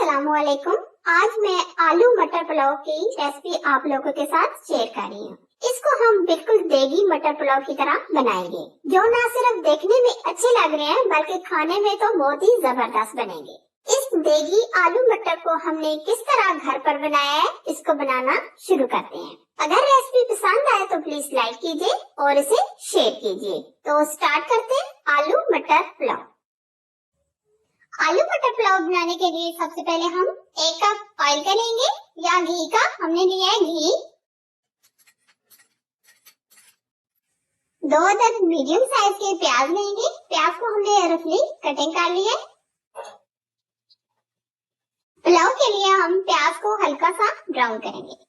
अस्सलामुअलैकुम। आज मैं आलू मटर पुलाव की रेसिपी आप लोगों के साथ शेयर कर रही हूँ। इसको हम बिल्कुल देगी मटर पुलाव की तरह बनाएंगे, जो न सिर्फ देखने में अच्छे लग रहे हैं बल्कि खाने में तो बहुत ही जबरदस्त बनेंगे। इस देगी आलू मटर को हमने किस तरह घर पर बनाया है, इसको बनाना शुरू करते हैं। अगर रेसिपी पसंद आए तो प्लीज लाइक कीजिए और इसे शेयर कीजिए। तो स्टार्ट करते हैं आलू मटर पुलाव। आलू मटर पुलाव बनाने के लिए सबसे पहले हम 1 कप ऑयल का लेंगे या घी का, हमने लिया है घी। 2 अदद मीडियम साइज के प्याज लेंगे। प्याज को हमने रफली कटिंग कर लिया है। पुलाव के लिए हम प्याज को हल्का सा ब्राउन करेंगे।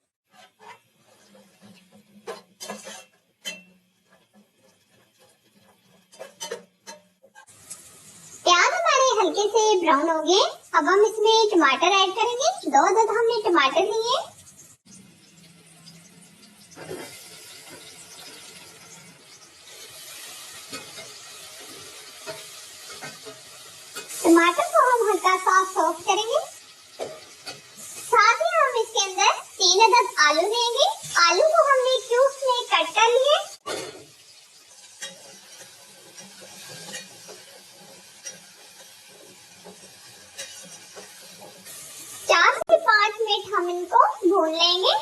प्याज हमारे हल्के से ब्राउन हो गए। अब हम इसमें टमाटर ऐड करेंगे। 2 अदद हमने टमाटर लिए। टमाटर को हम हल्का सा सॉफ्ट करेंगे। साथ ही हम इसके अंदर 3 अदद आलू देंगे। आलू को हमने क्यूब्स में कट कर लिए। हम इनको भून लेंगे।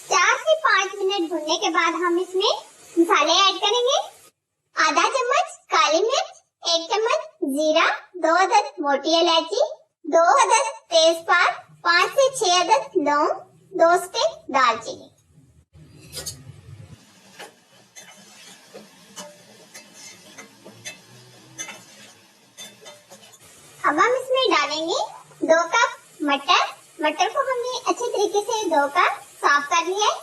4 से 5 मिनट भूनने के बाद हम इसमें मसाले ऐड करेंगे। आधा चम्मच काली मिर्च, 1 चम्मच जीरा, 2 अदद मोटी इलायची, 2 अदद तेजपात, 5 से 6 अदद लौंग, 2 स्टिक दालचीनी। अब हम इसमें डालेंगे 2 कप मटर। मटर को हमने अच्छे तरीके से धोकर साफ कर लिया है।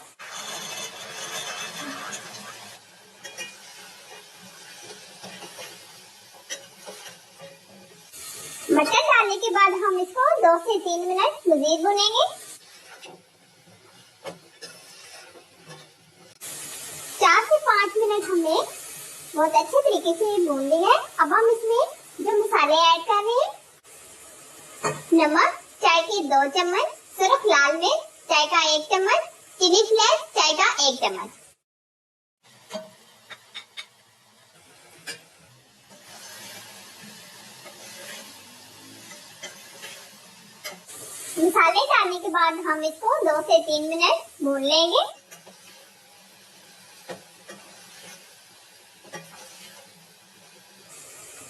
मटर डालने के बाद हम इसको 2 से 3 मिनट मजीद भूनेंगे। 4 से 5 मिनट हमने बहुत अच्छे तरीके से भून लिया है। अब हम इसमें जो मसाले ऐड कर रहे हैं, नमक चाय की 2 चम्मच, सुरख लाल मिर्च चाय का 1 चम्मच, चिली फ्लेक्स चाय का 1 चम्मच। मसाले डालने के बाद हम इसको 2 से 3 मिनट भून लेंगे।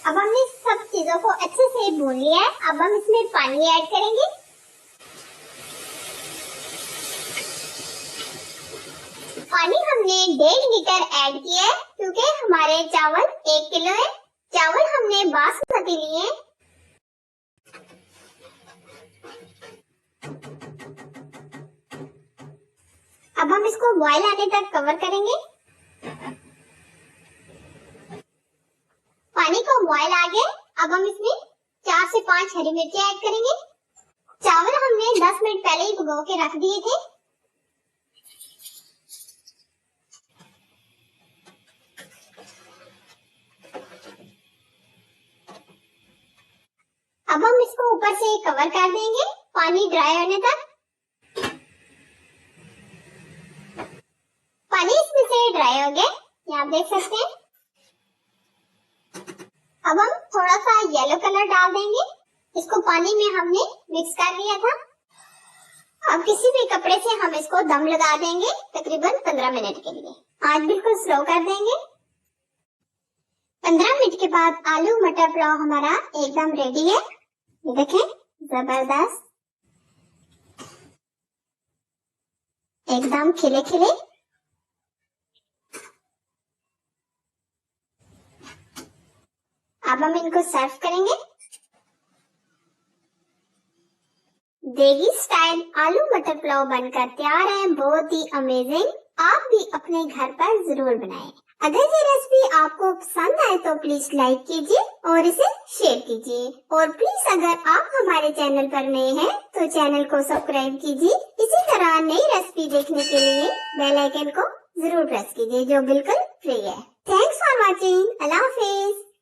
अब हमने सब चीजों को अच्छे से भून लिया है। अब हम इसमें पानी ऐड करेंगे। पानी हमने 1.5 लीटर ऐड किया है क्योंकि हमारे चावल 1 किलो है। चावल हमने बासमती लिए। अब हम इसको बॉयल आने तक कवर करेंगे। पानी को बॉयल आ गया। अब हम इसमें 4 से 5 हरी मिर्ची ऐड करेंगे। चावल हमने 10 मिनट पहले ही भिगो के रख दिए थे। अब हम इसको ऊपर से कवर कर देंगे पानी ड्राई होने तक। पानी इसमें से ड्राई हो गया, ये आप देख सकते हैं। अब हम थोड़ा सा येलो कलर डाल देंगे। इसको पानी में हमने मिक्स कर लिया था। अब किसी भी कपड़े से हम इसको दम लगा देंगे तकरीबन 15 मिनट के लिए। आंच बिल्कुल स्लो कर देंगे। 15 मिनट के बाद आलू मटर पुलाव हमारा एकदम रेडी है। ये देखें, जबरदस्त, एकदम खिले खिले। अब हम इनको सर्व करेंगे। देगी स्टाइल आलू मटर पुलाव बनकर तैयार है, बहुत ही अमेजिंग। आप भी अपने घर पर जरूर बनाएं। अगर ये रेसिपी आपको पसंद आए तो प्लीज लाइक कीजिए और इसे शेयर कीजिए। और प्लीज अगर आप हमारे चैनल पर नए हैं तो चैनल को सब्सक्राइब कीजिए। इसी तरह नई रेसिपी देखने के लिए बेल आइकन को जरूर प्रेस कीजिए जो बिल्कुल फ्री है। Thanks for watching. Allah Hafiz.